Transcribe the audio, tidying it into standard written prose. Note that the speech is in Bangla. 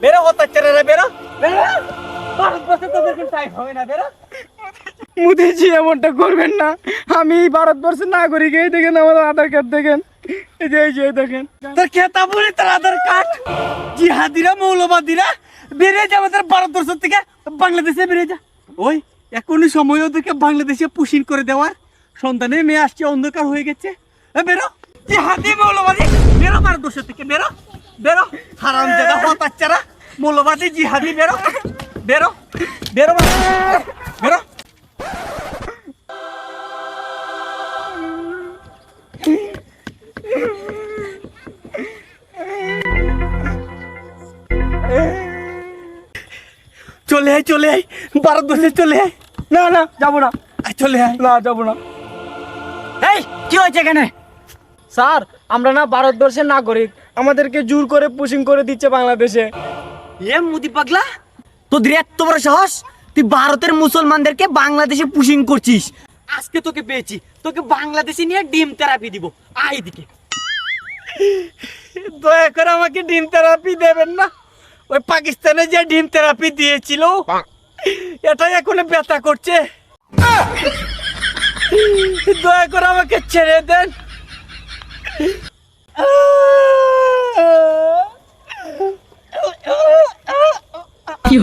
বেরো হতাচ্ছারা বেরো বেরো, ভারতবর্ষে তোদের কোনো টাইম হবে না, বেরো। মোদিজি এমনটা করবেন না, আমি ভারতবর্ষের নাগরিক। এই দেখেন আমার আধার কার্ড দেখেন, এই যে দেখেন। তোর খেতা বলে তোর আধার কার্ড, জিহাদিরা মৌলবাদীরা বেরিয়ে যা আমাদের ভারতবর্ষ থেকে, বাংলাদেশে বেরিয়ে যা। ওই এখনই সময় ওদেরকে বাংলাদেশে পুশিং করে দেওয়ার। সন্তানে মেয়ে আসছে, অন্ধকার হয়ে গেছে। বেরো জিহাদি মৌলবাদী, বেরো ভারতবর্ষ থেকে, বেরো বেরো, হারামজাদা হতাচ্ছারা মৌলবাদী জিহাদি, বেরো বেরো বেরো বেরো। চলে আয় চলে আয়, ভারতবর্ষে চলে আয়। না না, যাবো না, চলে আয়। না যাবো না। এই কি হয়েছে এখানে? স্যার, আমরা না ভারতবর্ষের নাগরিক, আমাদেরকে জোর করে পুশিং করে দিচ্ছে বাংলাদেশে। এ মুদি পাগলা, তোদের এত বড় সাহস, তুই ভারতের মুসলমানদেরকে বাংলাদেশে পুশিং করছিস। আজকে তোকে পেয়েছি, তোকে বাংলাদেশে নিয়ে ডিম থেরাপি দিব। আয় এদিকে। দয়া করে আমাকে ডিম থেরাপি দেবেন না। ওই পাকিস্তানে যে ডিম থেরাপি দিয়েছিল, এটাই এখন ব্যথা করছে। দয়া করে আমাকে ছেড়ে দেন। কি